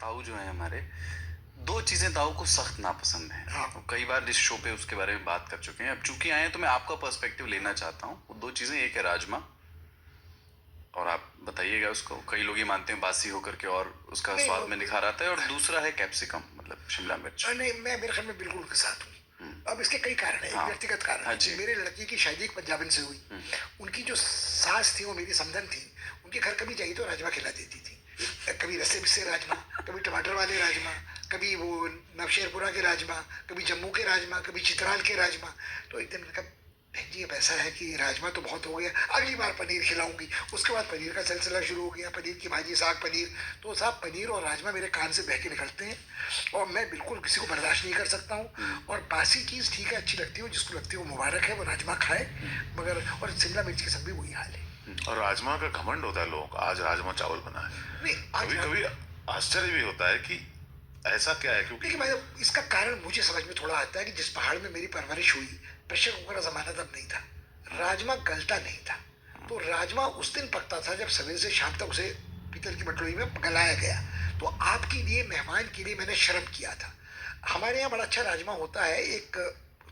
ताऊ जो है हमारे, दो चीजें ताऊ को सख्त नापसंद है। हाँ। कई बार इस शो पे उसके बारे में बात कर चुके हैं, अब चूंकि आए हैं तो मैं आपका पर्सपेक्टिव लेना चाहता हूँ। वो दो चीजें, एक है राजमा, और आप बताइएगा उसको। कई लोग ये मानते हैं बासी होकर के और उसका नहीं स्वाद में निखार आता है, और दूसरा है कैप्सिकम, मतलब शिमला मिर्च। नहीं, मैं मेरे ख्याल में बिल्कुल उनके साथ हूँ। अब इसके कई कारण है। एक हाँ। व्यक्तिगत कारण हाँ है कि जी। मेरे लड़की की शादी एक पंजाबन से हुई। उनकी जो सास थी वो मेरी समधन थी। उनके घर कभी जाई तो राजमा खिला देती थी। कभी रस्से बिस्से राजमा, कभी टमाटर वाले राजमा, कभी वो नवशेरपुरा के राजमा, कभी जम्मू के राजमा, कभी चित्राल के राजमा। तो एक दिन मैंने कहा बहन जी अब ऐसा है कि राजमा तो बहुत हो गया, अगली बार पनीर खिलाऊंगी। उसके बाद पनीर का सिलसिला शुरू हो गया, पनीर की भाजी, साग पनीर। तो साहब पनीर और राजमा मेरे कान से बह के निकलते हैं, और मैं बिल्कुल किसी को बर्दाश्त नहीं कर सकता हूँ। और बासी चीज़ ठीक है, अच्छी लगती है, जिसको लगती है वो मुबारक है, वो राजमा खाए। मगर और शिमला मिर्च के सब भी वही हाल है। और राजमा का घमंड होता है लोगों का, आज राजमा चावल बना है। नहीं कभी कभी आश्चर्य भी होता है कि ऐसा क्या है, क्योंकि देखिए भाई इसका कारण मुझे समझ में थोड़ा आता है कि जिस पहाड़ में मेरी परवरिश हुई, प्रेशर कुकर का जमाना तब नहीं था, राजमा गलता नहीं था। तो राजमा उस दिन पकता था जब सवेरे से शाम तक उसे पीतल की मटलोई में गलाया गया। तो आपके लिए, मेहमान के लिए मैंने शर्म किया था। हमारे यहाँ बड़ा अच्छा राजमा होता है, एक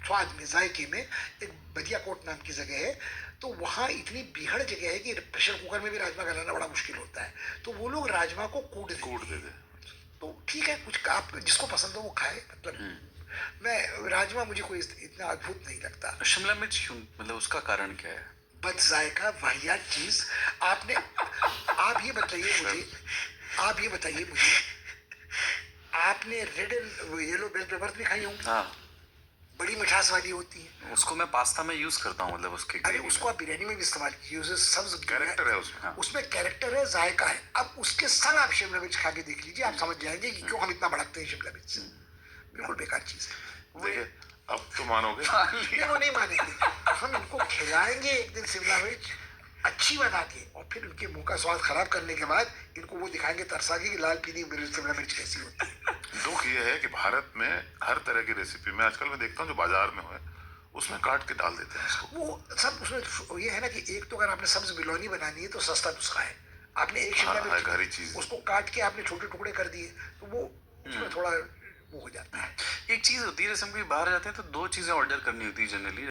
स्वाद में, जायके में। एक बदिया कोट नाम की जगह है, तो वहाँ इतनी बीहड़ जगह है कि प्रेशर कुकर में भी राजमा गलाना बड़ा मुश्किल होता है। तो वो लोग राजमा को कूट दे दे। तो ठीक है, कुछ आप जिसको पसंद हो वो खाए। मतलब मैं राजमा मुझे कोई इतना अद्भुत नहीं लगता। शिमला मिर्च क्यों, मतलब उसका कारण क्या है? बद जायका वाहियात चीज। आपने आप ये बताइए मुझे, आप ये बताइए मुझे, आपने red and yellow bell peppers भी खाई होंगी? हाँ, बड़ी मिठास वाली होती है। उसको मैं पास्ता में यूज करता हूँ, मतलब उसके अरे ग्रेवी उसको आप बिरयानी में भी इस्तेमाल कीजिए, उसे सब्ज कैरेक्टर है उसमें। हाँ। उसमें कैरेक्टर है, जायका है। अब उसके संग आप शिमला मिर्च खा के देख लीजिए, आप समझ जाएंगे कि क्यों हम इतना भड़कते हैं शिमला मिर्च से। बिल्कुल बेकार चीज है। देखिए, अब तो मानोगे। ये वो नहीं मानेंगे। हम इनको खिलाएंगे एक दिन शिमला मिर्च अच्छी बना के, और फिर उनके मुंह का स्वाद खराब करने के बाद इनको वो दिखाएंगे तरसा के कि लाल पीली शिमला मिर्च कैसी होती है। दुख ये है कि भारत में हर तरह की रेसिपी में आजकल मैं देखता हूँ जो बाजार में हुए उसमें काट के डाल देते हैं उसको। वो सब उसमें ये है ना कि एक तो अगर आपने सब्ज बिरयानी बनानी है तो सस्ता नुस्खा है। आपने एक शिमला हाँ, मिर्च घरी चीज। उसको काट के आपने छोटे टुकड़े कर दिए, तो वो उसमें थोड़ा वो हो जाता है। एक चीज होती है, जैसे हम कहीं बाहर जाते हैं तो दो चीजें ऑर्डर करनी होती है जनरली।